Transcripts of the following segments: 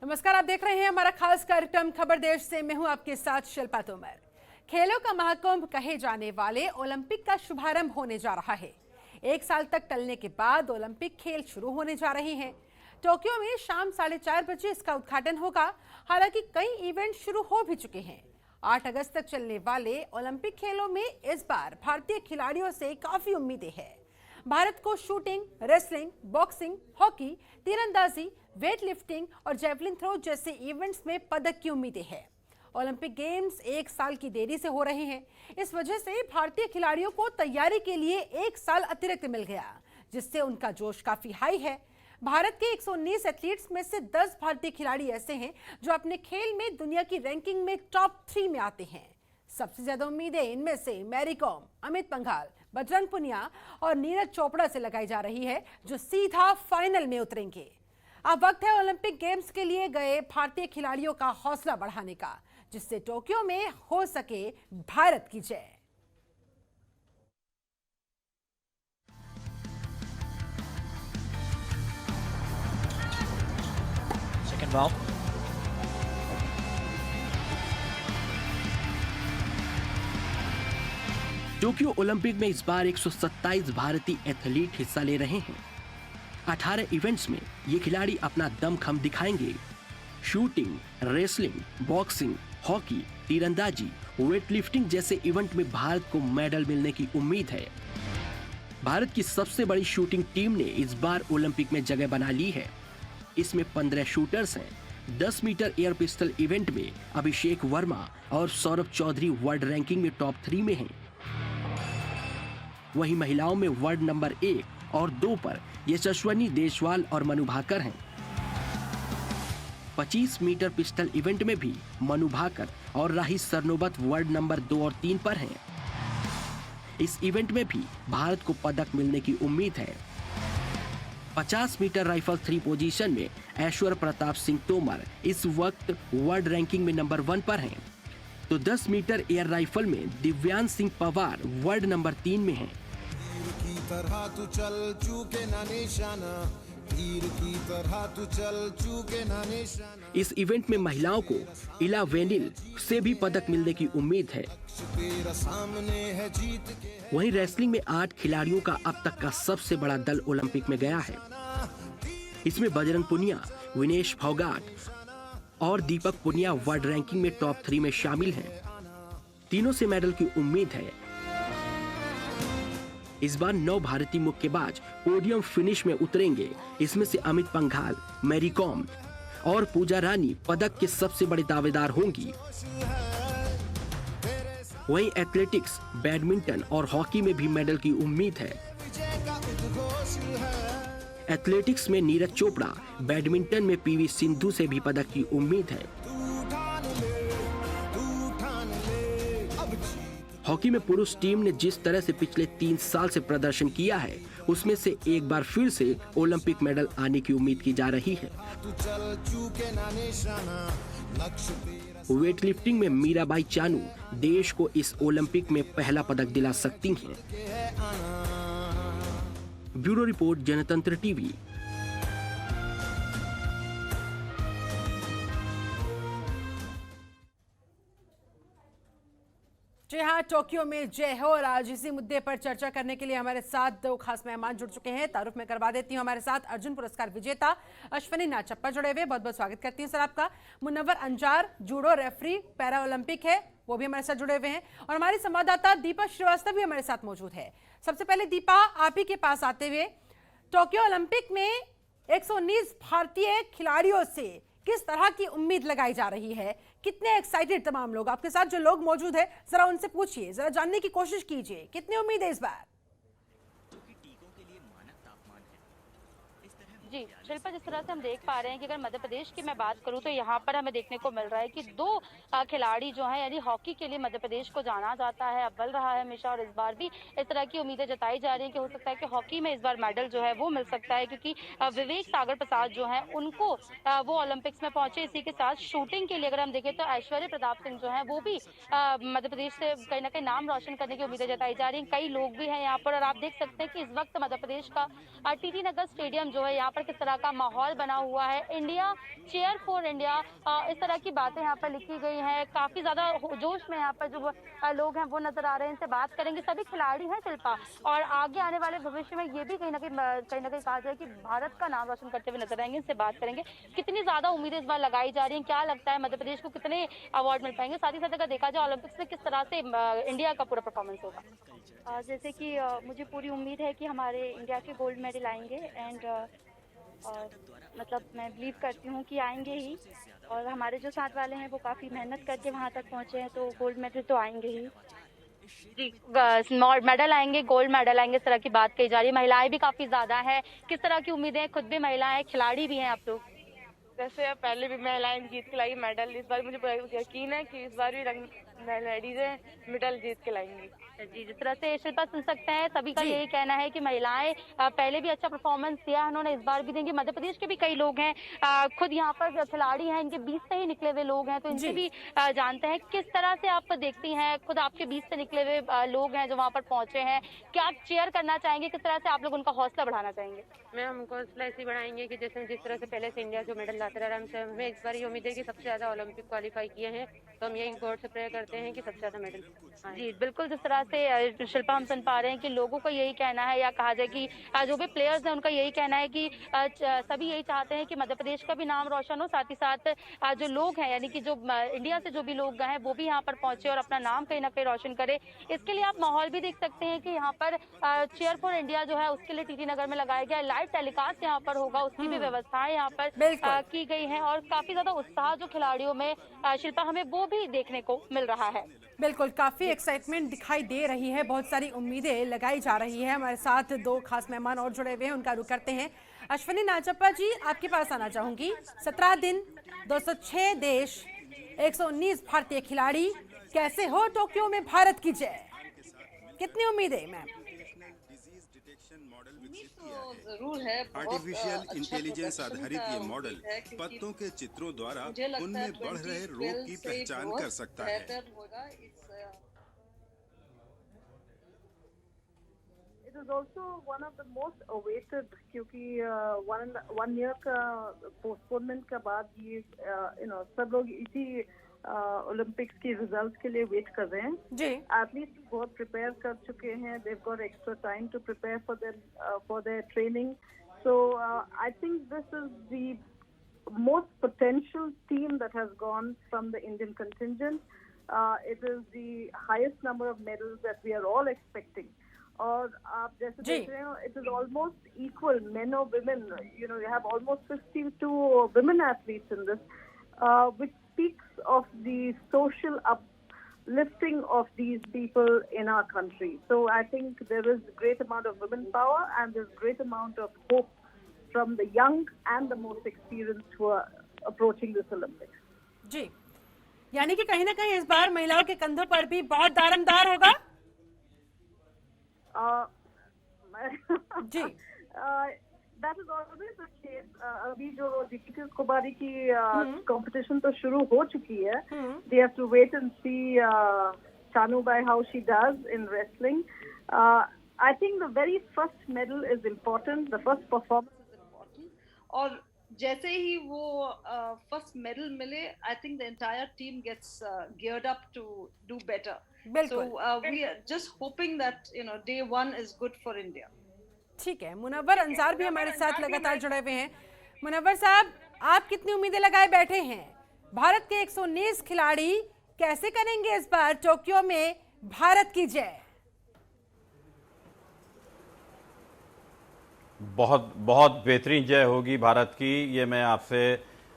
नमस्कार, आप देख रहे हैं हमारा खास कार्यक्रम खबर देश से। मैं हूं आपके साथ शिल्पा तोमर। खेलों का महाकुंभ कहे जाने वाले ओलंपिक का शुभारंभ होने जा रहा है। एक साल तक टलने के बाद ओलंपिक खेल शुरू होने जा रहे हैं। टोक्यो में शाम 4:30 बजे इसका उद्घाटन होगा। हालांकि कई इवेंट शुरू हो भी चुके हैं। 8 अगस्त तक चलने वाले ओलंपिक खेलों में इस बार भारतीय खिलाड़ियों से काफी उम्मीदें हैं। भारत को शूटिंग, रेसलिंग, बॉक्सिंग, हॉकी, तीरंदाजी, वेट लिफ्टिंग और जेवलिन थ्रो जैसे इवेंट्स में पदक की उम्मीदें हैं। ओलंपिक गेम्स एक साल की देरी से हो रहे हैं। इस वजह से भारतीय खिलाड़ियों को तैयारी के लिए एक साल अतिरिक्त मिल गया, जिससे उनका जोश काफी हाई है। भारत के 119 एथलीट्स में से 10 भारतीय खिलाड़ी ऐसे हैं जो अपने खेल में दुनिया की रैंकिंग में टॉप 3 में आते हैं। सबसे ज्यादा उम्मीदें इनमें से मैरी कॉम, अमित पंघाल, बजरंग पुनिया और नीरज चोपड़ा से लगाई जा रही है, जो सीधा फाइनल में उतरेंगे। अब वक्त है ओलंपिक गेम्स के लिए गए भारतीय खिलाड़ियों का हौसला बढ़ाने का, जिससे टोक्यो में हो सके भारत की जय। Second ball. टोक्यो ओलंपिक में इस बार 127 भारतीय एथलीट हिस्सा ले रहे हैं। 18 इवेंट्स में ये खिलाड़ी अपना दमखम दिखाएंगे। शूटिंग, रेसलिंग, बॉक्सिंग, हॉकी, तीरंदाजी, वेट लिफ्टिंग जैसे इवेंट में भारत को मेडल मिलने की उम्मीद है। भारत की सबसे बड़ी शूटिंग टीम ने इस बार ओलंपिक में जगह बना ली है। इसमें 15 शूटर्स हैं। 10 मीटर एयर पिस्टल इवेंट में अभिषेक वर्मा और सौरभ चौधरी वर्ल्ड रैंकिंग में टॉप 3 में हैं। वहीं महिलाओं में वर्ल्ड नंबर 1 और 2 पर यशस्विनी देशवाल और मनु भाकर हैं। 25 मीटर पिस्टल इवेंट में भी मनु भाकर और राही सरनोबत वर्ल्ड नंबर 2 और 3 पर हैं। इस इवेंट में भी भारत को पदक मिलने की उम्मीद है। 50 मीटर राइफल 3 पोजीशन में ऐश्वर्य प्रताप सिंह तोमर इस वक्त वर्ल्ड रैंकिंग में नंबर 1 पर हैं, तो 10 मीटर एयर राइफल में दिव्यांश सिंह पवार वर्ल्ड नंबर 3 में हैं। तीर की तरह तू चल चूके ना निशाना, तीर की तरह तू चल चूके ना निशाना। इस इवेंट में महिलाओं को इला वेनिल से भी पदक मिलने की उम्मीद है। तेरा सामने है जीत के। वहीं रेसलिंग में 8 खिलाड़ियों का अब तक का सबसे बड़ा दल ओलंपिक में गया है। इसमें बजरंग पुनिया, विनेश फोगाट और दीपक पुनिया वर्ल्ड रैंकिंग में टॉप 3 में शामिल हैं। तीनों से मेडल की उम्मीद है। इस बार 9 भारतीय मुक्केबाज पोडियम फिनिश में उतरेंगे। इसमें से अमित पंघाल, मैरी कॉम और पूजा रानी पदक के सबसे बड़े दावेदार होंगी। वहीं एथलेटिक्स, बैडमिंटन और हॉकी में भी मेडल की उम्मीद है। एथलेटिक्स में नीरज चोपड़ा, बैडमिंटन में पीवी सिंधु से भी पदक की उम्मीद है। हॉकी में पुरुष टीम ने जिस तरह से पिछले 3 साल से प्रदर्शन किया है, उसमें से एक बार फिर से ओलंपिक मेडल आने की उम्मीद की जा रही है। वेट लिफ्टिंग में मीराबाई चानू देश को इस ओलंपिक में पहला पदक दिला सकती हैं। ब्यूरो रिपोर्ट, जनतंत्र टीवी। जी हाँ, टोक्यो में जय हो। और आज इसी मुद्दे पर चर्चा करने के लिए हमारे साथ 2 खास मेहमान जुड़ चुके हैं। तारुफ में करवा देती हूँ, हमारे साथ अर्जुन पुरस्कार विजेता अश्विनी नाचप्पा जुड़े हुए। बहुत बहुत स्वागत करती हूँ सर आपका। Munawwar Anjar, judo referee, Paralympic है, वो भी हमारे साथ जुड़े हुए हैं। और हमारी संवाददाता दीपा श्रीवास्तव भी हमारे साथ मौजूद है। सबसे पहले दीपा, आप ही के पास आते हुए, टोक्यो ओलंपिक में 119 भारतीय खिलाड़ियों से किस तरह की उम्मीद लगाई जा रही है? कितने एक्साइटेड तमाम लोग? आपके साथ जो लोग मौजूद है, जरा उनसे पूछिए, जरा जानने की कोशिश कीजिए, कितनी उम्मीद है इस बार? जी शिल्पा, जिस तरह से हम देख पा रहे हैं कि अगर मध्य प्रदेश की मैं बात करूं तो यहाँ पर हमें देखने को मिल रहा है कि 2 खिलाड़ी जो हैं, यानी हॉकी के लिए मध्य प्रदेश को जाना जाता है, अव्वल रहा है हमेशा, और इस बार भी इस तरह की उम्मीदें जताई जा रही हैं कि हो सकता है कि हॉकी में इस बार मेडल जो है वो मिल सकता है, क्योंकि विवेक सागर प्रसाद जो है उनको वो ओलंपिक्स में पहुंचे। इसी के साथ शूटिंग के लिए अगर हम देखें तो ऐश्वर्य प्रताप सिंह जो है वो भी मध्य प्रदेश से कहीं ना कहीं नाम रोशन करने की उम्मीदें जताई जा रही हैं। कई लोग भी हैं यहाँ पर, और आप देख सकते हैं कि इस वक्त मध्य प्रदेश का टीटी नगर स्टेडियम जो है, यहाँ पर किस तरह का माहौल बना हुआ है। इंडिया, चेयर फॉर इंडिया, इस तरह की बातें यहाँ पर लिखी गई हैं। काफी ज्यादा जोश में यहाँ पर जो लोग हैं वो नजर आ रहे हैं। इनसे बात करेंगे, सभी खिलाड़ी हैं शिल्पा, और आगे आने वाले भविष्य में ये भी कहीं ना कहीं कहा जाए कि भारत का नाम रोशन करते हुए नजर आएंगे। इनसे बात करेंगे कितनी ज्यादा उम्मीदें इस बार लगाई जा रही हैं, क्या लगता है मध्य प्रदेश को कितने अवार्ड मिल पाएंगे, साथ ही साथ अगर देखा जाए ओलंपिक्स में किस तरह से इंडिया का पूरा परफॉर्मेंस होगा। जैसे कि मुझे पूरी उम्मीद है कि हमारे इंडिया के गोल्ड मेडल आएंगे एंड मतलब मैं बिलीव करती हूँ कि आएंगे ही, और हमारे जो साथ वाले हैं वो काफ़ी मेहनत करके वहाँ तक पहुँचे हैं, तो गोल्ड मेडल तो आएंगे ही जी। मेडल आएंगे, गोल्ड मेडल आएंगे, इस तरह की बात कही जा रही है। महिलाएं भी काफी ज्यादा है, किस तरह की उम्मीदें हैं? खुद भी महिलाएं, खिलाड़ी भी हैं आप लोग। वैसे पहले भी महिलाएं जीत के लाई मेडल, इस बार मुझे यकीन है कि इस बार भी लेडीजें मेडल जीत के लाएंगी। जी, जिस तरह से शिल्पा सुन सकते हैं, सभी का यही कहना है कि महिलाएं पहले भी अच्छा परफॉर्मेंस दिया है उन्होंने, इस बार भी देंगे। मध्य प्रदेश के भी कई लोग हैं, खुद यहाँ पर खिलाड़ी हैं, इनके बीच से ही निकले हुए लोग हैं, तो इनसे भी जानते हैं किस तरह से आप देखती हैं। खुद आपके बीच से निकले हुए लोग हैं जो वहाँ पर पहुंचे हैं, क्या आप चेयर करना चाहेंगे, किस तरह से आप लोग उनका हौसला बढ़ाना चाहेंगे? मैं हमको हौसला ऐसे बढ़ाएंगे कि जैसे जिस तरह से पहले से इंडिया जो मेडल लाते रहा, हमसे हमें इस बार ये उम्मीद है कि सबसे ज्यादा ओलंपिक क्वालिफाई किए हैं, तो हम यही गॉड से प्रे करते हैं कि सबसे ज्यादा मेडल। जी बिल्कुल, जिस तरह से शिल्पा हम सुन पा रहे हैं कि लोगों का यही कहना है, या कहा जाए कि जो भी प्लेयर्स हैं उनका यही कहना है कि सभी यही चाहते हैं कि मध्य प्रदेश का भी नाम रोशन हो, साथ ही साथ जो लोग हैं, यानी कि जो इंडिया से जो भी लोग हैं वो भी यहाँ पर पहुंचे और अपना नाम कहीं ना कहीं रोशन करे। इसके लिए आप माहौल भी देख सकते हैं कि यहाँ पर चेयर फॉर इंडिया जो है उसके लिए टीटी नगर में लगाया गया लाइव टेलीकास्ट यहाँ पर होगा, उसकी भी व्यवस्थाएं यहाँ पर की गई है, और काफी ज्यादा उत्साह जो खिलाड़ियों में शिल्पा हमें वो भी देखने को मिल रहा है। बिल्कुल, काफी एक्साइटमेंट दिखाई दे रही है, बहुत सारी उम्मीदें लगाई जा रही है। हमारे साथ दो खास मेहमान और जुड़े हुए हैं, उनका रुख करते हैं। अश्विनी नाचप्पा जी, आपके पास आना चाहूंगी। 17 दिन, 206 देश, 119 भारतीय खिलाड़ी, कैसे हो टोक्यो में भारत की जय? कितनी उम्मीदें मैम? जरूर है। आर्टिफिशियल इंटेलिजेंस आधारित ये मॉडल पत्तों के चित्रों द्वारा उनमें बढ़ रहे रोग की पहचान कर सकता है। It is also one of the most awaited, क्योंकि one year का postponement के बाद ये सब लोग इसी ओलंपिक्स की रिजल्ट्स के लिए वेट कर रहे हैं जी। एथलीट्स बहुत प्रिपेयर कर चुके हैं, they've got extra time to prepare for their training, so I think this is the most potential team that has gone from the Indian contingent. It is the highest number of medals that we are all expecting. और आप जैसे देख रहे हो, it is almost equal, men or women. You have almost 52 women athletes in this, which speaks of the social uplifting of these people in our country. So I think there is a great amount of women power and there's a great amount of hope from the young and the most experienced who are approaching this Olympics. जी, यानी कि कहीं ना कहीं इस बार महिलाओं के कंधों पर भी बहुत दारोमदार होगा। जी, that is always the case. अभी जो दीपिका कुमारी की competition तो शुरू हो चुकी है. They have to wait and see Chanubai how she does in wrestling. I think the very first medal is important. The first performance is important. और जैसे ही वो first medal मिले, I think the entire team gets geared up to do better. So we are just hoping that day one is good for India. ठीक है, मुनव्वर अंसार भी हमारे साथ लगातार जुड़े हुए हैं। मुनव्वर साहब, आप कितनी उम्मीदें लगाए बैठे हैं? भारत के 119 खिलाड़ी कैसे करेंगे इस बार टोक्यो में भारत की जय? बहुत बहुत बेहतरीन जय होगी भारत की, ये मैं आपसे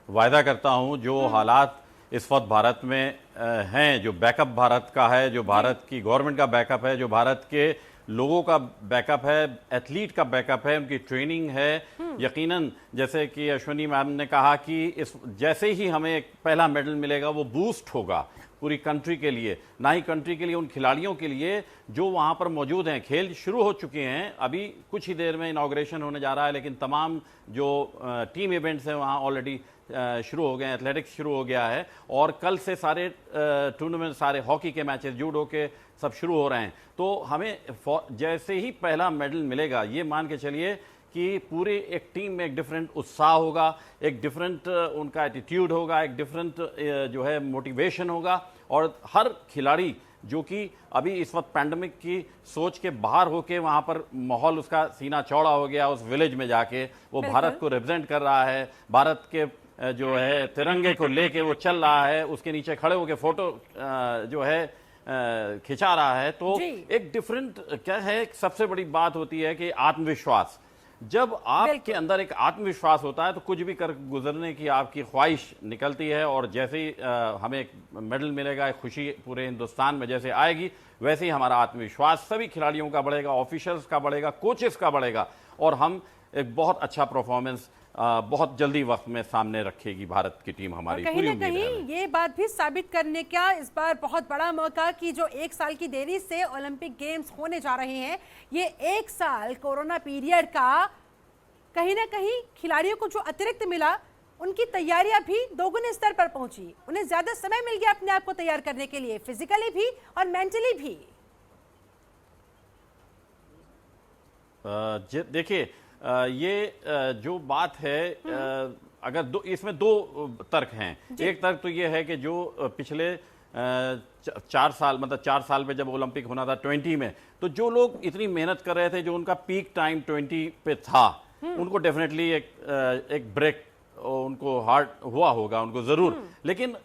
वायदा करता हूं। जो हालात इस वक्त भारत में हैं, जो बैकअप भारत का है, जो भारत की गवर्नमेंट का बैकअप है, जो भारत के लोगों का बैकअप है, एथलीट का बैकअप है, उनकी ट्रेनिंग है, यकीनन जैसे कि अश्विनी मैम ने कहा कि इस जैसे ही हमें एक पहला मेडल मिलेगा वो बूस्ट होगा पूरी कंट्री के लिए, ना ही कंट्री के लिए, उन खिलाड़ियों के लिए जो वहाँ पर मौजूद हैं। खेल शुरू हो चुके हैं, अभी कुछ ही देर में इनॉग्रेशन होने जा रहा है, लेकिन तमाम जो टीम इवेंट्स हैं वहाँ ऑलरेडी शुरू हो गए हैं, एथलेटिक्स शुरू हो गया है, और कल से सारे टूर्नामेंट, सारे हॉकी के मैचेस, जूडो के सब शुरू हो रहे हैं। तो हमें जैसे ही पहला मेडल मिलेगा, ये मान के चलिए कि पूरी एक टीम में एक डिफरेंट उत्साह होगा, एक डिफरेंट उनका एटीट्यूड होगा, एक डिफरेंट जो है मोटिवेशन होगा, और हर खिलाड़ी जो कि अभी इस वक्त पैंडेमिक की सोच के बाहर होके वहां पर माहौल उसका सीना चौड़ा हो गया, उस विलेज में जाके वो भारत को रिप्रेजेंट कर रहा है, भारत के जो है तिरंगे को लेके वो चल रहा है, उसके नीचे खड़े होके फोटो जो है खिंचा रहा है। तो एक डिफरेंट क्या है, सबसे बड़ी बात होती है कि आत्मविश्वास। जब आपके अंदर एक आत्मविश्वास होता है तो कुछ भी कर गुजरने की आपकी ख्वाहिश निकलती है, और जैसे ही हमें एक मेडल मिलेगा, एक खुशी पूरे हिंदुस्तान में जैसे आएगी, वैसे ही हमारा आत्मविश्वास सभी खिलाड़ियों का बढ़ेगा, ऑफिशियल्स का बढ़ेगा, कोचेस का बढ़ेगा, और हम एक बहुत अच्छा परफॉर्मेंस बहुत जल्दी वक्त में सामने रखेगी भारत की टीम हमारी। कहीं ना कहीं ये बात भी साबित करने का इस बार बहुत बड़ा मौका कि जो 1 साल की देरी से ओलंपिक गेम्स होने जा रहे हैं, ये 1 साल कोरोना पीरियड का कहीं ना कहीं खिलाड़ियों को जो अतिरिक्त मिला, उनकी तैयारियां भी दोगुने स्तर पर पहुंची, उन्हें ज्यादा समय मिल गया अपने आप को तैयार करने के लिए, फिजिकली भी और मेंटली भी। देखिए ये जो बात है, अगर इसमें 2 तर्क हैं। एक तर्क तो ये है कि जो पिछले 4 साल, मतलब 4 साल में जब ओलंपिक होना था 20 में, तो जो लोग इतनी मेहनत कर रहे थे, जो उनका पीक टाइम 20 पे था, उनको डेफिनेटली एक ब्रेक उनको हार्ड हुआ होगा, उनको जरूर। लेकिन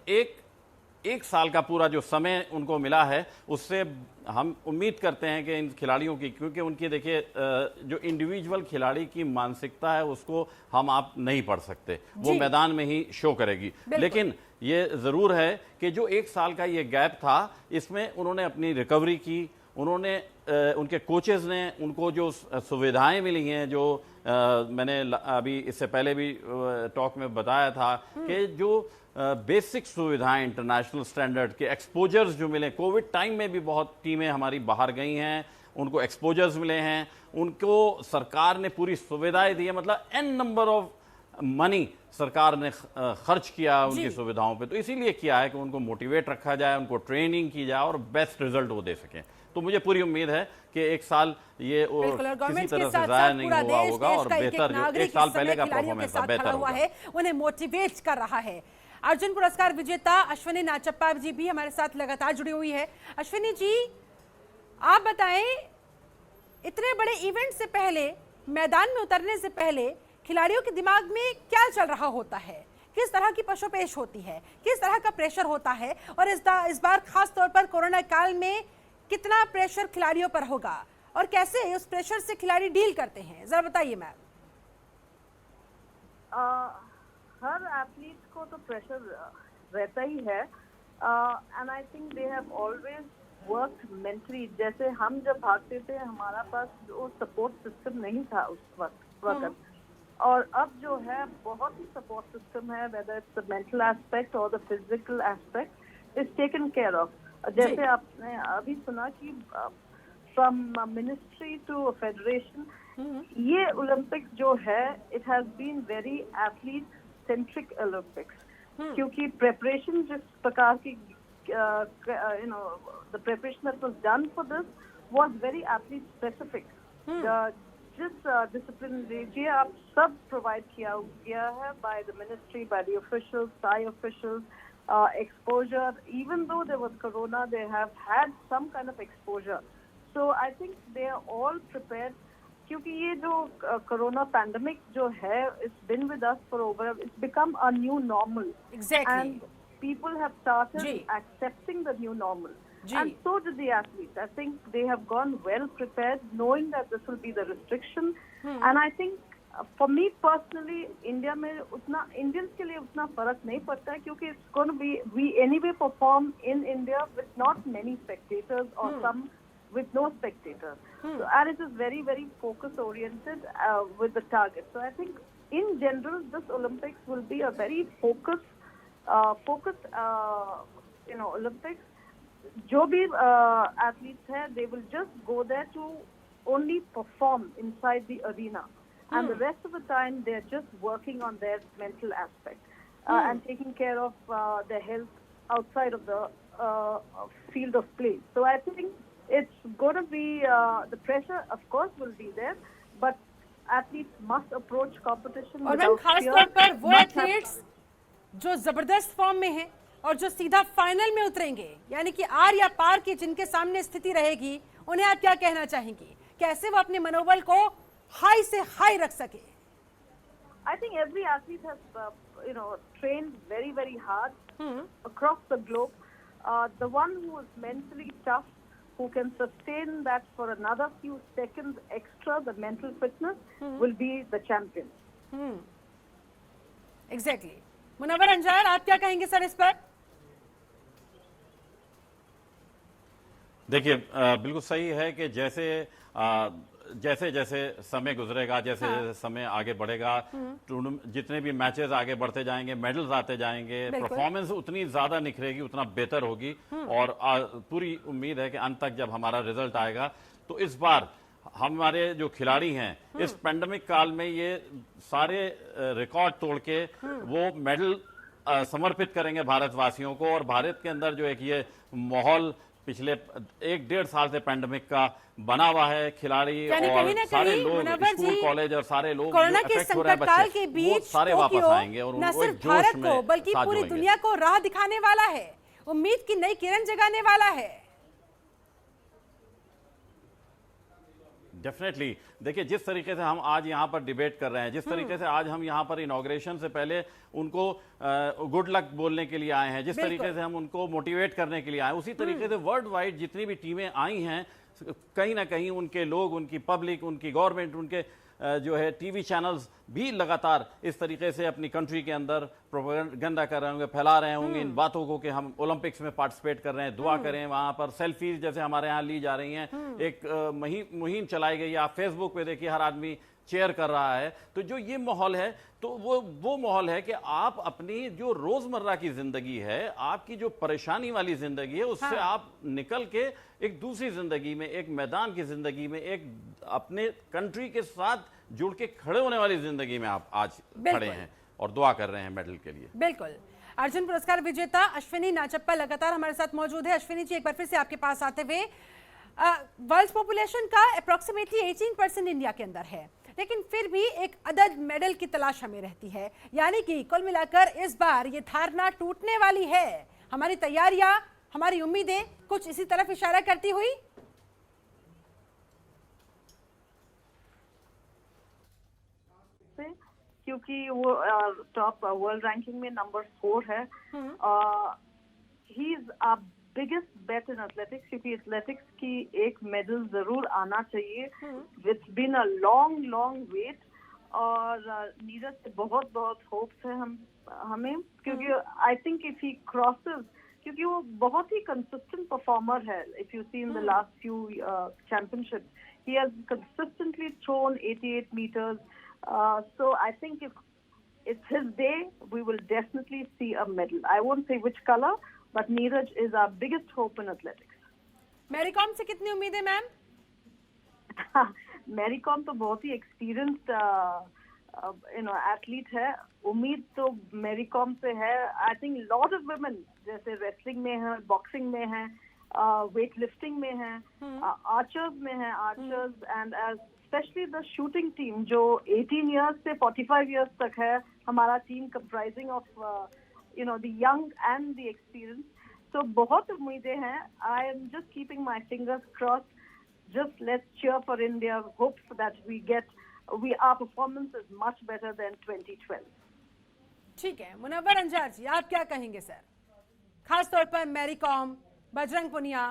एक साल का पूरा जो समय उनको मिला है, उससे हम उम्मीद करते हैं कि इन खिलाड़ियों की, क्योंकि उनकी देखिए जो इंडिविजुअल खिलाड़ी की मानसिकता है उसको हम आप नहीं पढ़ सकते, वो मैदान में ही शो करेगी। लेकिन ये ज़रूर है कि जो 1 साल का ये गैप था, इसमें उन्होंने अपनी रिकवरी की, उन्होंने उनके कोचेज़ ने उनको जो सुविधाएं मिली हैं, जो मैंने अभी इससे पहले भी टॉक में बताया था कि जो बेसिक सुविधाएं, इंटरनेशनल स्टैंडर्ड के एक्सपोजर्स जो मिले, कोविड टाइम में भी बहुत टीमें हमारी बाहर गई हैं, उनको एक्सपोजर्स मिले हैं, उनको सरकार ने पूरी सुविधाएं दी है, मतलब एन नंबर ऑफ मनी सरकार ने खर्च किया उनकी सुविधाओं पे। तो इसीलिए किया है कि उनको मोटिवेट रखा जाए, उनको ट्रेनिंग की जाए और बेस्ट रिजल्ट वो दे सकें। तो मुझे पूरी उम्मीद है कि 1 साल ये किसी तरह से ज़ाया नहीं हुआ होगा, और बेहतर जो 1 साल पहले का परफॉर्मेंस था बेहतर हुआ है, उन्हें मोटिवेट कर रहा है। अर्जुन पुरस्कार विजेता अश्विनी नाचप्पा जी भी हमारे साथ लगातार जुड़ी हुई है। अश्विनी जी, आप बताएं, इतने बड़े इवेंट से पहले, मैदान में उतरने से पहले खिलाड़ियों के दिमाग में क्या चल रहा होता है, किस तरह की पशोपेश होती है, किस तरह का प्रेशर होता है, और इस बार खास तौर पर कोरोना काल में कितना प्रेशर खिलाड़ियों पर होगा, और कैसे उस प्रेशर से खिलाड़ी डील करते हैं, जरा बताइए मैम। हर एथलीट को तो प्रेशर रहता ही है, and I think they have always worked mentally. जैसे हम जब भागते थे, हमारा पास वो सपोर्ट सिस्टम नहीं था उस वक्त, और अब जो है बहुत ही सपोर्ट सिस्टम है, whether it's the mental aspect और the physical aspect is taken care of. जैसे आपने अभी सुना कि फ्रॉम मिनिस्ट्री टू फेडरेशन, ये ओलंपिक्स जो है, it has been very athlete centric Olympics, क्योंकि प्रिपरेशन जिस प्रकार की you know, the preparation that was done for this was very athlete specific. जिस discipline लीजिए आप, सब provide किया गया है by the ministry, by the officials, Thai officials, exposure. Even though there was corona, they have had some kind of exposure. So I think they are all prepared. क्योंकि ये जो कोरोना पैंडेमिक जो है, it's been with us for over, it's become a new normal. Exactly. And people have started accepting the new normal. And so did the athletes. I think they have gone well prepared, knowing that this will be the restriction. And I think for me personally, India में उतना Indians के लिए उतना फर्क नहीं पड़ता है, क्योंकि it's going to be, we anyway perform in India with not many spectators, or some with no spectators. So, and it is very, very focus oriented with the target. So I think in general, this Olympics will be a very focused Olympics. जो भी athletes हैं, they will just go there to only perform inside the arena, and the rest of the time they are just working on their mental aspect and taking care of their health outside of the field of play. So I think it's going to be the pressure, of course, will be there, but athletes must approach competition और ma'am without खास fear. तौर पर वो Must have- athletes जो जबरदस्त form में हैं और जो सीधा फाइनल में उतरेंगे, यानी कि आर या पार की जिनके सामने स्थिति रहेगी, उन्हें आप क्या कहना चाहेंगी? कैसे वो अपने मनोबल को हाई से हाई रख सके? I think every athlete has, trained very, very hard across the globe. The one who is mentally tough, who can sustain that for another few seconds extra, the mental fitness, will be the champion. Exactly. Munawwar Anjar, आप क्या कहेंगे sir इस पर? देखिए बिल्कुल सही है कि जैसे जैसे जैसे समय गुजरेगा, जैसे जैसे समय आगे बढ़ेगा, जितने भी मैचेस आगे बढ़ते जाएंगे, मेडल्स आते जाएंगे, परफॉर्मेंस उतनी ज्यादा निखरेगी, उतना बेहतर होगी। और पूरी उम्मीद है कि अंत तक जब हमारा रिजल्ट आएगा तो इस बार हमारे जो खिलाड़ी हैं इस पेंडेमिक काल में ये सारे रिकॉर्ड तोड़ के वो मेडल समर्पित करेंगे भारतवासियों को। और भारत के अंदर जो एक ये माहौल पिछले 1-1.5 साल से पेंडेमिक का बना हुआ है, खिलाड़ी और सारे लोग, स्कूल कॉलेज और सारे लोग कोरोना जो के अफेक्ट हो रहे हैं संकट काल बच्चे, के वो बीच सारे वापस आएंगे और न उनको एक सिर्फ जोश भारत में को बल्कि साथ पूरी जोड़ेंगे। दुनिया को राह दिखाने वाला है, उम्मीद की नई किरण जगाने वाला है। डेफिनेटली। देखिए जिस तरीके से हम आज यहाँ पर डिबेट कर रहे हैं, जिस तरीके से आज हम यहाँ पर इनॉग्रेशन से पहले उनको गुड लक बोलने के लिए आए हैं, जिस तरीके से हम उनको मोटिवेट करने के लिए आए, उसी तरीके से वर्ल्ड वाइड जितनी भी टीमें आई हैं, कहीं ना कहीं उनके लोग, उनकी पब्लिक, उनकी गवर्नमेंट, उनके जो है टीवी चैनल्स भी लगातार इस तरीके से अपनी कंट्री के अंदर प्रोपेगेंडा कर रहे होंगे, फैला रहे होंगे इन बातों को कि हम ओलंपिक्स में पार्टिसिपेट कर रहे हैं, दुआ करें। वहां पर सेल्फीज जैसे हमारे यहाँ ली जा रही हैं, एक मुहिम चलाई गई है, आप फेसबुक पे देखिए हर आदमी चेयर कर रहा है। तो जो ये माहौल है, तो वो माहौल है कि आप अपनी जो रोजमर्रा की जिंदगी है, आपकी जो परेशानी वाली जिंदगी है, उससे आप निकल के एक दूसरी जिंदगी में, एक मैदान की जिंदगी में, एक अपने कंट्री के साथ जुड़ के खड़े होने वाली जिंदगी में आप आज खड़े हैं और दुआ कर रहे हैं मेडल के लिए। बिल्कुल। अर्जुन पुरस्कार विजेता अश्विनी नाचप्पा लगातार हमारे साथ मौजूद है। अश्विनी जी, एक बार फिर से आपके पास आते हुए, वर्ल्ड पॉपुलेशन का अप्रोक्सीमेटली 18% इंडिया के अंदर है, लेकिन फिर भी एक अदद मेडल की तलाश हमें रहती है, यानी कि कुल मिलाकर इस बार ये धारणा टूटने वाली है। हमारी तैयारियां, हमारी उम्मीदें कुछ इसी तरफ इशारा करती हुई। क्योंकि वो टॉप वर्ल्ड रैंकिंग में नंबर 4 है। He is our biggest bet in athletics, क्योंकि एथलेटिक्स की एक मेडल जरूर आना चाहिए। It's been a long wait और नीरज से बहुत होप्स है हमें, क्योंकि I think if he crosses, क्योंकि वो बहुत ही कंसिस्टेंट परफॉर्मर है। If you see in the last few championship, he has consistently thrown 88 meters. So I think if it's his day, we will definitely see a medal. I won't say which color, but Neeraj is our biggest hope in athletics. Mary Kom से कितनी उम्मीद है ma'am? Mary com तो बहुत ही experienced athlete है। उम्मीद तो Mary Kom से है। I think lot of women जैसे रेसलिंग में है, बॉक्सिंग में है, वेट लिफ्टिंग में है, आर्चर्स में है, archers and specially the shooting team जो 18 years से 45 years तक है हमारा team, comprising of the young and the experience. तो बहुत उम्मीदें हैं। I am just keeping my fingers cross. Just let's cheer for India. Hope that our performance is much better than 2012. ठीक है, मुनव्वर अंजार जी, आप क्या कहेंगे सर? खास तौर पर मैरी कॉम, बजरंग पुनिया,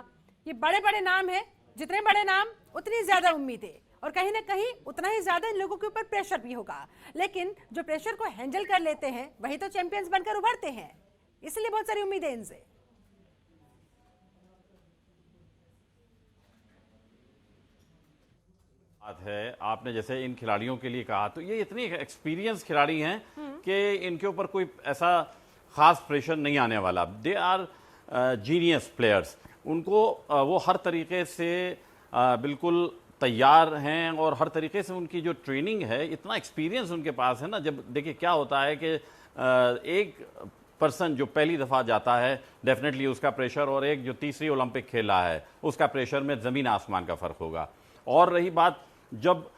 ये बड़े नाम हैं। जितने बड़े नाम उतनी ज्यादा उम्मीदें, और कहीं ना कहीं उतना ही ज्यादा इन लोगों के ऊपर प्रेशर भी होगा। लेकिन जो प्रेशर को हैंडल कर लेते हैं वही तो चैंपियंस बनकर उभरते हैं, इसलिए बहुत सारी उम्मीदें इनसे। बात है, आपने जैसे इन खिलाड़ियों के लिए कहा, तो ये इतने एक्सपीरियंस खिलाड़ी हैं कि इनके ऊपर कोई ऐसा खास प्रेशर नहीं आने वाला। They are genius players. उनको वो हर तरीके से बिल्कुल तैयार हैं और हर तरीके से उनकी जो ट्रेनिंग है, इतना एक्सपीरियंस उनके पास है ना। जब देखिए क्या होता है कि एक पर्सन जो पहली दफ़ा जाता है, डेफिनेटली उसका प्रेशर, और एक जो तीसरी ओलंपिक खेला है उसका प्रेशर में ज़मीन आसमान का फ़र्क होगा। और रही बात, जब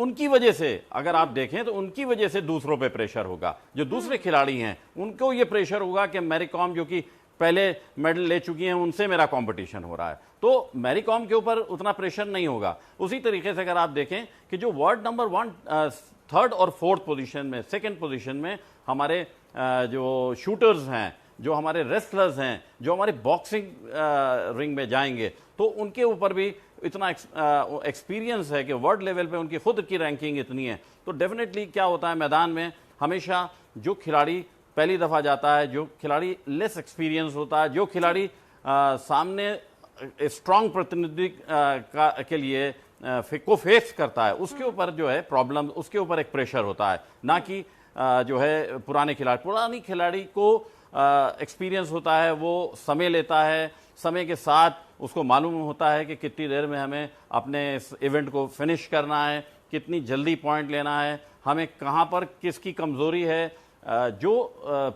उनकी वजह से अगर आप देखें तो उनकी वजह से दूसरों पे प्रेशर होगा। जो दूसरे खिलाड़ी हैं उनको ये प्रेशर होगा कि मैरी कॉम जो कि पहले मेडल ले चुकी हैं उनसे मेरा कंपटीशन हो रहा है, तो मैरी कॉम के ऊपर उतना प्रेशर नहीं होगा। उसी तरीके से अगर आप देखें कि जो वर्ल्ड नंबर 1 3rd और 4th पोजीशन में, 2nd पोजीशन में हमारे जो शूटर्स हैं, जो हमारे रेसलर्स हैं, जो हमारे बॉक्सिंग रिंग में जाएंगे, तो उनके ऊपर भी इतना एक्सपीरियंस है कि वर्ल्ड लेवल पे उनकी खुद की रैंकिंग इतनी है। तो डेफिनेटली क्या होता है मैदान में, हमेशा जो खिलाड़ी पहली दफ़ा जाता है, जो खिलाड़ी लेस एक्सपीरियंस होता है, जो खिलाड़ी सामने स्ट्रॉन्ग प्रतिनिधि के लिए को फेस करता है, उसके ऊपर जो है प्रॉब्लम, उसके ऊपर एक प्रेशर होता है, ना कि जो है पुराने खिलाड़ी को एक्सपीरियंस होता है, वो समय लेता है, समय के साथ उसको मालूम होता है कि कितनी देर में हमें अपने इस इवेंट को फिनिश करना है, कितनी जल्दी पॉइंट लेना है, हमें कहाँ पर किसकी कमज़ोरी है। जो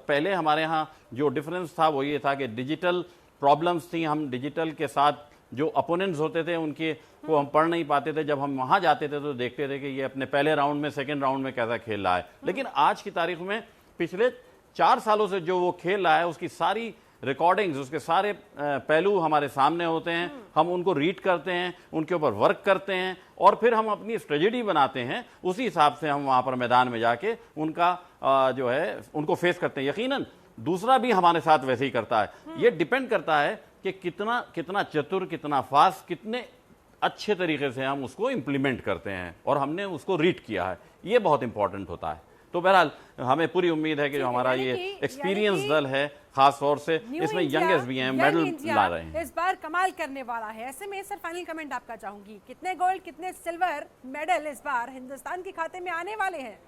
पहले हमारे यहाँ जो डिफरेंस था वो ये था कि डिजिटल प्रॉब्लम्स थी, हम डिजिटल के साथ जो अपोनेंट्स होते थे उनके को हम पढ़ नहीं पाते थे। जब हम वहाँ जाते थे तो देखते थे कि ये अपने पहले राउंड में, सेकेंड राउंड में कैसा खेल रहा है। लेकिन आज की तारीख में पिछले 4 सालों से जो वो खेल रहा है उसकी सारी रिकॉर्डिंग्स, उसके सारे पहलू हमारे सामने होते हैं, हम उनको रीड करते हैं, उनके ऊपर वर्क करते हैं और फिर हम अपनी स्ट्रेटजी बनाते हैं। उसी हिसाब से हम वहाँ पर मैदान में जाके उनका जो है उनको फेस करते हैं। यकीनन दूसरा भी हमारे साथ वैसे ही करता है। ये डिपेंड करता है कि कितना चतुर, कितना फास्ट, कितने अच्छे तरीके से हम उसको इम्प्लीमेंट करते हैं और हमने उसको रीड किया है, ये बहुत इंपॉर्टेंट होता है। तो बहरहाल हमें पूरी उम्मीद है कि जो हमारा ये एक्सपीरियंस दल है, खास तौर से इसमें यंगेस्ट भी हैं, मेडल ला रहे हैं, इस बार कमाल करने वाला है। ऐसे में सर फाइनल कमेंट आपका चाहूंगी, कितने गोल्ड, कितने सिल्वर मेडल इस बार हिंदुस्तान के खाते में आने वाले हैं?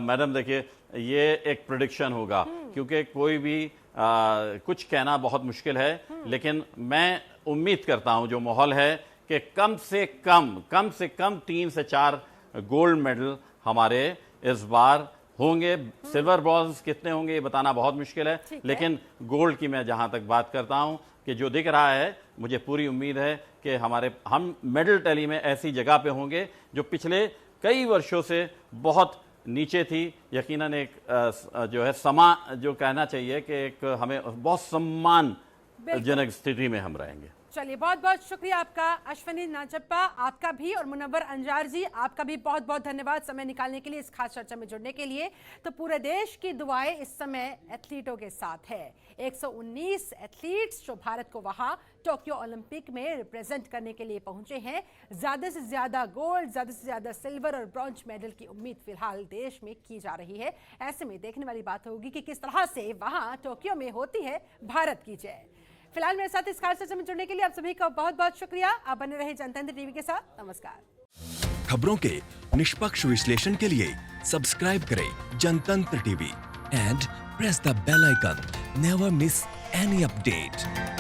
मैडम देखिए, ये एक प्रेडिक्शन होगा क्योंकि कोई भी कुछ कहना बहुत मुश्किल है, लेकिन मैं उम्मीद करता हूं जो माहौल है कि कम से कम 3 से 4 गोल्ड मेडल हमारे इस बार होंगे। सिल्वर, ब्रॉन्ज कितने होंगे ये बताना बहुत मुश्किल है, लेकिन गोल्ड की मैं जहां तक बात करता हूं कि जो दिख रहा है, मुझे पूरी उम्मीद है कि हम मेडल टैली में ऐसी जगह पे होंगे जो पिछले कई वर्षों से बहुत नीचे थी। यकीनन एक जो है जो कहना चाहिए कि एक हमें बहुत सम्मानजनक स्थिति में हम रहेंगे। चलिए, बहुत बहुत शुक्रिया आपका अश्विनी नाचप्पा, आपका भी, और मुनव्वर अंजार जी, आपका भी बहुत बहुत धन्यवाद समय निकालने के लिए, इस खास चर्चा में जुड़ने के लिए। तो पूरे देश की दुआएं इस समय एथलीटों के साथ है। 119 एथलीट्स जो भारत को वहां टोक्यो ओलंपिक में रिप्रेजेंट करने के लिए पहुंचे हैं। ज्यादा से ज्यादा गोल्ड, ज्यादा से ज्यादा सिल्वर और ब्रॉन्ज मेडल की उम्मीद फिलहाल देश में की जा रही है। ऐसे में देखने वाली बात होगी कि किस तरह से वहां टोक्यो में होती है भारत की जय। फिलहाल मेरे साथ इस खास चर्चा में जुड़ने के लिए आप सभी का बहुत बहुत शुक्रिया। आप बने रहे जनतंत्र टीवी के साथ। नमस्कार। खबरों के निष्पक्ष विश्लेषण के लिए सब्सक्राइब करें Jantantra TV and press the bell icon. Never miss any update.